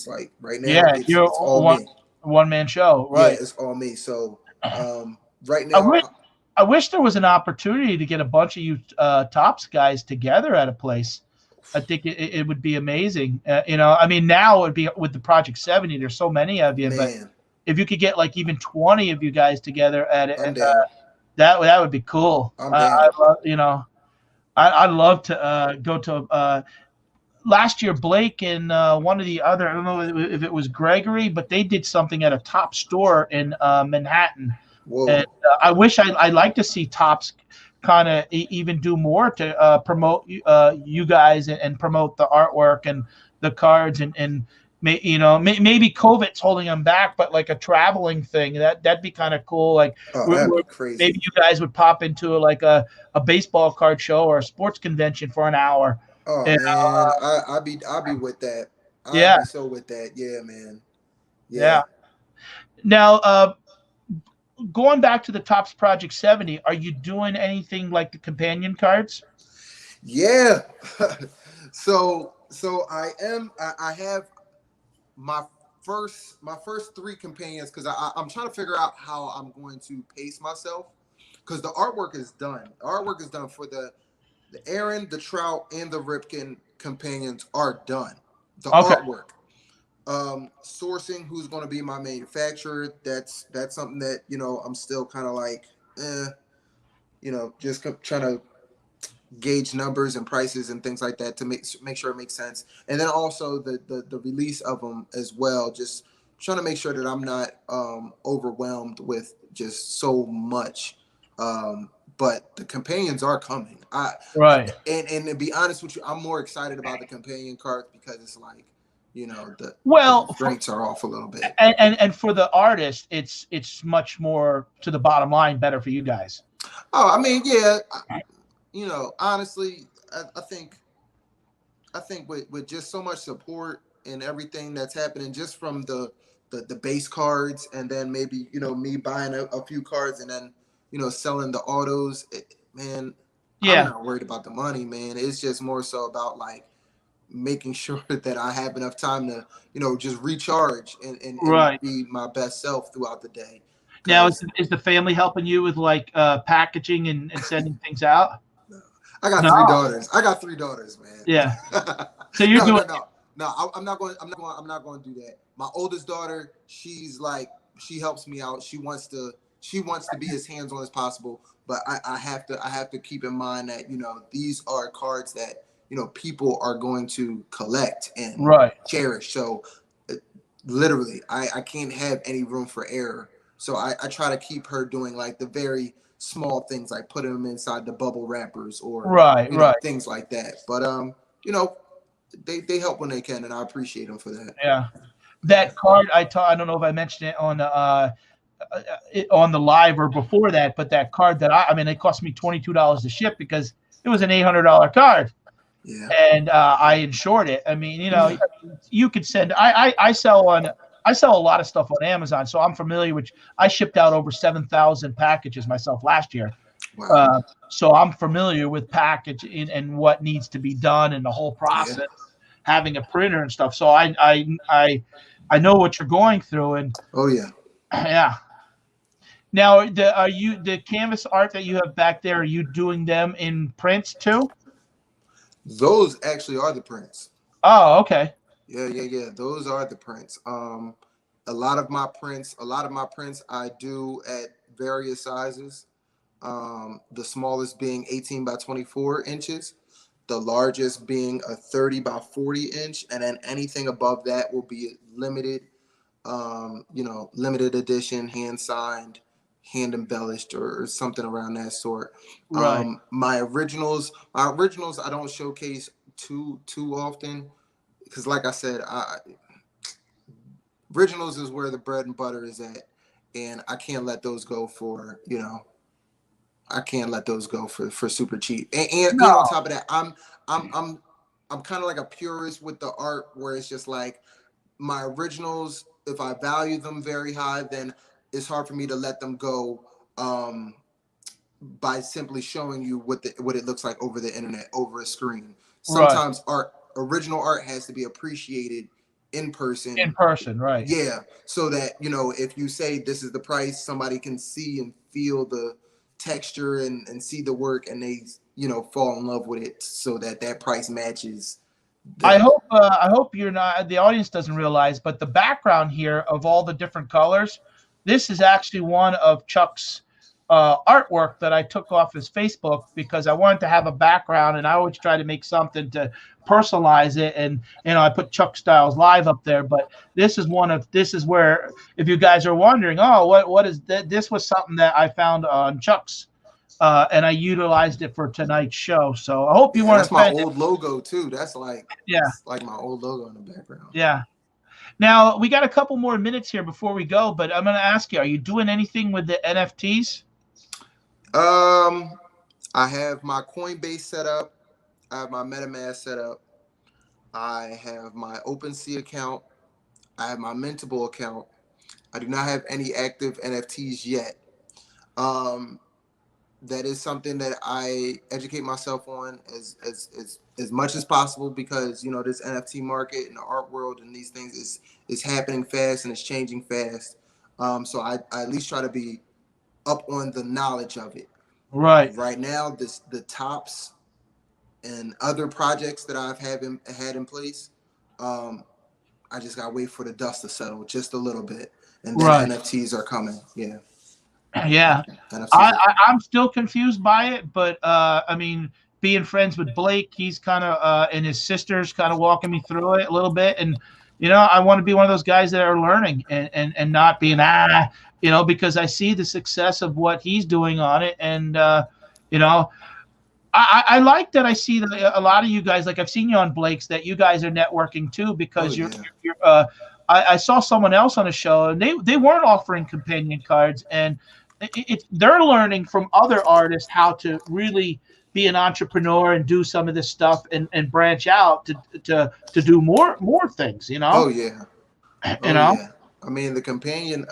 like right now, it's all me. One man show, right? Yeah, it's all me. So right now, I wish there was an opportunity to get a bunch of you Topps guys together at a place. I think it would be amazing. I mean, now it would be with the Project 70. There's so many of you, but if you could get like even 20 of you guys together at it, that would be cool. I'd love to go to. Last year, Blake and one of the other, I don't know if it was Gregory, but they did something at a Topps store in Manhattan. Whoa. And I wish I'd like to see Topps kind of even do more to promote you guys and promote the artwork and the cards and maybe COVID's holding them back, but like a traveling thing that'd be kind of cool. Like that'd be crazy. Maybe you guys would pop into like a baseball card show or a sports convention for an hour. Oh man, I'd be with that. I'd be so with that. Yeah, man. Yeah. Now, going back to the Topps Project 70, are you doing anything like the companion cards? Yeah. so I am. I have my first 3 companions because I'm trying to figure out how I'm going to pace myself because the artwork is done. The artwork is done for the Aaron, the Trout, and the Ripken companions are done. The artwork. Sourcing who's going to be my manufacturer, that's something that I'm still kind of like just trying to gauge numbers and prices and things like that to make sure it makes sense. And then also the release of them as well, just trying to make sure that I'm not overwhelmed with just so much. But the companions are coming. And to be honest with you, I'm more excited about the companion cards because it's like the strengths are off a little bit. And for the artist, it's much more to the bottom line, better for you guys. Oh, I mean, yeah. Honestly, I think with just so much support and everything that's happening, just from the base cards, and then maybe me buying a few cards and then selling the autos, man. I'm not worried about the money, man. It's just more so about like making sure that I have enough time to just recharge and be my best self throughout the day. Now, is the family helping you with like packaging and sending things out? I got 3 daughters. I got 3 daughters, man. Yeah. So you're doing No, I'm not going to do that. My oldest daughter, she's like, she helps me out. She wants to be as hands-on as possible, but I have to keep in mind that these are cards that people are going to collect and cherish. So literally, I can't have any room for error. So I try to keep her doing like the very small things, like putting them inside the bubble wrappers or things like that. But they help when they can, and I appreciate them for that. Yeah, that card I don't know if I mentioned it on the live or before that, but that card that I mean, it cost me $22 to ship because it was an $800 card. Yeah. And I insured it. I mean, you could send. I sell a lot of stuff on Amazon, so I'm familiar with. I shipped out over 7,000 packages myself last year. Wow. So I'm familiar with packaging and what needs to be done and the whole process, having a printer and stuff. So I know what you're going through. And yeah. Now, are you the canvas art that you have back there? Are you doing them in prints too? Those actually are the prints. Oh, okay. Yeah. Those are the prints. A lot of my prints I do at various sizes. The smallest being 18 by 24 inches, the largest being a 30 by 40 inch, and then anything above that will be limited, limited edition, hand signed, hand embellished, or something around that sort. My originals I don't showcase too often because, like I said, originals is where the bread and butter is at, and I can't let those go for for super cheap. And on top of that, I'm kind of like a purist with the art, where it's just like my originals, if I value them very high, then it's hard for me to let them go by simply showing you what it looks like over the internet, over a screen. Sometimes original art has to be appreciated in person. Right. Yeah, so that if you say this is the price, somebody can see and feel the texture and see the work, and they fall in love with it, so that price matches. I hope you're not, the audience doesn't realize, but the background here of all the different colors, this is actually one of Chuck's artwork that I took off his Facebook because I wanted to have a background, and I always try to make something to personalize it. And I put Chuck Styles Live up there, but this is where, if you guys are wondering, what is that? This was something that I found on Chuck's and I utilized it for tonight's show. So I hope you Yeah, weren't that's my offended. old logo too. Yeah, That's like my old logo in the background. yeah. Now we got a couple more minutes here before we go, but I'm going to ask you: are you doing anything with the NFTs? Um, I have my Coinbase set up. I have my MetaMask set up. I have my OpenSea account. I have my Mintable account. I do not have any active NFTs yet. Um, that is something that I educate myself on as much as possible, because this NFT market and the art world and these things is happening fast and it's changing fast. So I at least try to be up on the knowledge of it. Right. Right now, the tops and other projects that I've had in place, I just gotta wait for the dust to settle just a little bit, and then Right. NFTs are coming. Yeah, Yeah. NFTs are coming. I'm still confused by it, but I mean, being friends with Blake, he's kind of and his sister's kind of walking me through it a little bit, and I want to be one of those guys that are learning and not being because I see the success of what he's doing on it, and you know, I like that I see that a lot of you guys, like I've seen you on Blake's, that you guys are networking too, Oh because yeah. you're I saw someone else on a show and they weren't offering companion cards, and they're learning from other artists how to really be an entrepreneur and do some of this stuff and branch out to do more things, Oh yeah. you Oh know. yeah. I mean, the companion.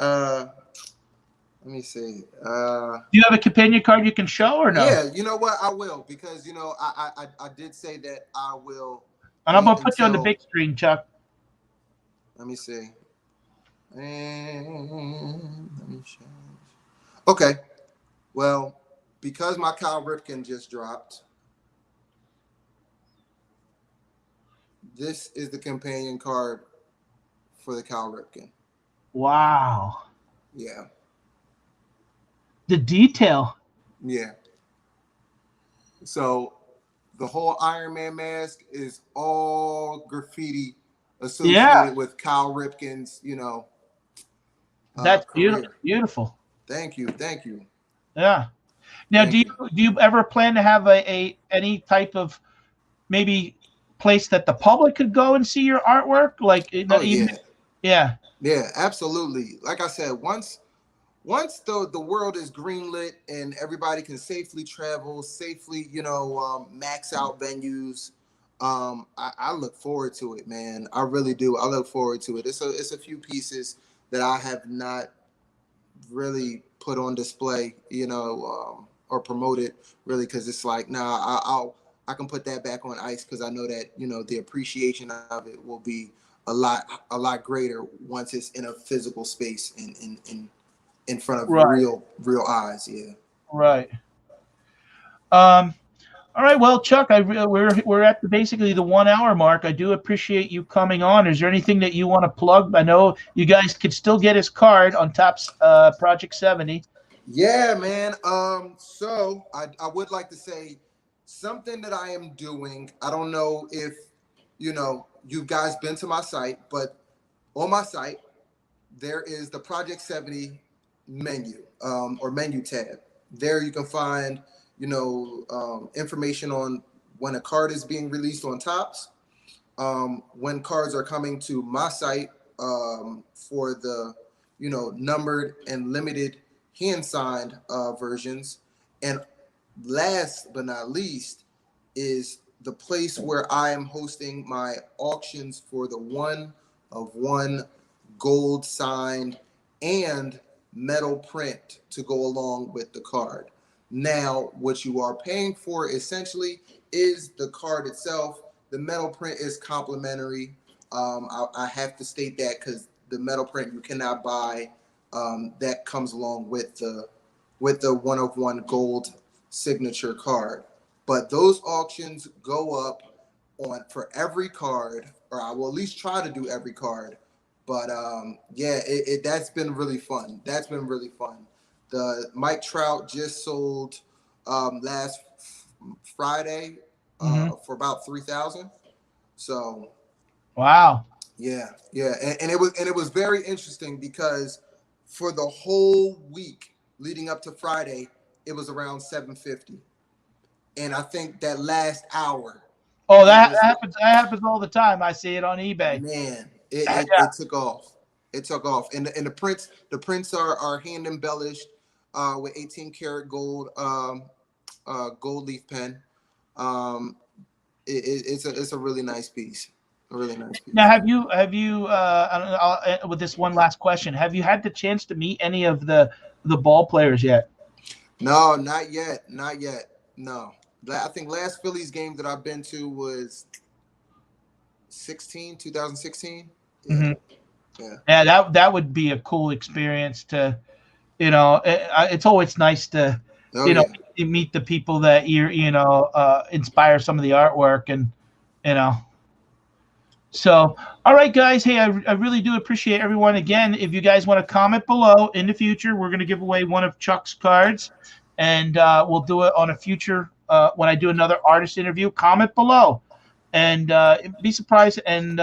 Let me see. Do you have a companion card you can show or no? Yeah. You know what? I will, because I did say that I will And I'm wait gonna put you on the big until. screen, Chuck. Let me see. And let me change. Okay. Well, because my Kyle Ripken just dropped, this is the companion card for the Kyle Ripken. Wow, Yeah. the detail. Yeah. So the whole Iron Man mask is all graffiti Yeah, associated with Kyle Ripken's, that's beautiful. career. Beautiful. Thank you. Thank you. Yeah. Now, Thank you. do you ever plan to have a any type of maybe place that the public could go and see your artwork? Like Oh even yeah. yeah, Yeah, absolutely. Like I said, once the world is greenlit and everybody can safely travel, safely, max out venues, I look forward to it, man. I really do. I look forward to it. It's a few pieces that I have not really put on display, or promoted really, because it's like, nah, I can put that back on ice, because I know that the appreciation of it will be a lot greater once it's in a physical space, in front of right, real eyes. Yeah. right. Um, all right. Well, Chuck, we're at basically the 1 hour mark. I do appreciate you coming on. Is there anything that you want to plug? I know you guys could still get his card on Topps Project 70. Yeah, man. So I would like to say something that I am doing. I don't know if you guys been to my site, but on my site there is the Project 70 menu, or menu tab. There you can find information on when a card is being released on Topps, when cards are coming to my site, for the numbered and limited hand signed versions, and last but not least is the place where I am hosting my auctions for the one of one gold signed and metal print to go along with the card. Now, what you are paying for essentially is the card itself. The metal print is complimentary. I have to state that, because the metal print you cannot buy. That comes along with the one of one gold signature card. But those auctions go up on for every card, or I will at least try to do every card. But yeah, that's been really fun. That's been really fun. The Mike Trout just sold last Friday, Hmm. for about 3,000. So Wow. yeah, yeah, and it was very interesting, because for the whole week leading up to Friday, it was around 750. And I think that last hour. Oh, that happens. That happens all the time. I see it on eBay. Man, it took off. It took off. And the prints are hand embellished with 18 karat gold gold leaf pen. It's a really nice piece. A really nice piece. Now, have you I don't know, with this one last question, have you had the chance to meet any of the ball players yet? No, not yet. Not yet. No. I think last Phillies game that I've been to was 2016. Yeah. Mm-hmm. Yeah, that would be a cool experience to, it's always nice to, you meet the people that inspire some of the artwork and, So, all right, guys. Hey, I really do appreciate everyone. Again, if you guys want to comment below in the future, we're going to give away one of Chuck's cards, and we'll do it on a future when I do another artist interview. Comment below, and be surprised and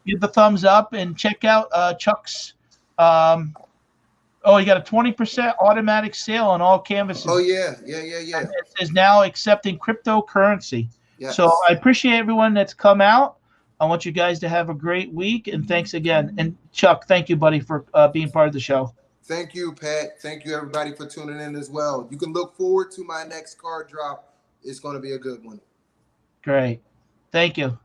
give the thumbs up and check out Chuck's. You got a 20% automatic sale on all canvases. Oh yeah. And it says now accepting cryptocurrency. Yes. So I appreciate everyone that's come out. I want you guys to have a great week, and thanks again. And Chuck, thank you, buddy, for being part of the show. Thank you, Pat. Thank you, everybody, for tuning in as well. You can look forward to my next card drop. It's going to be a good one. Great. Thank you.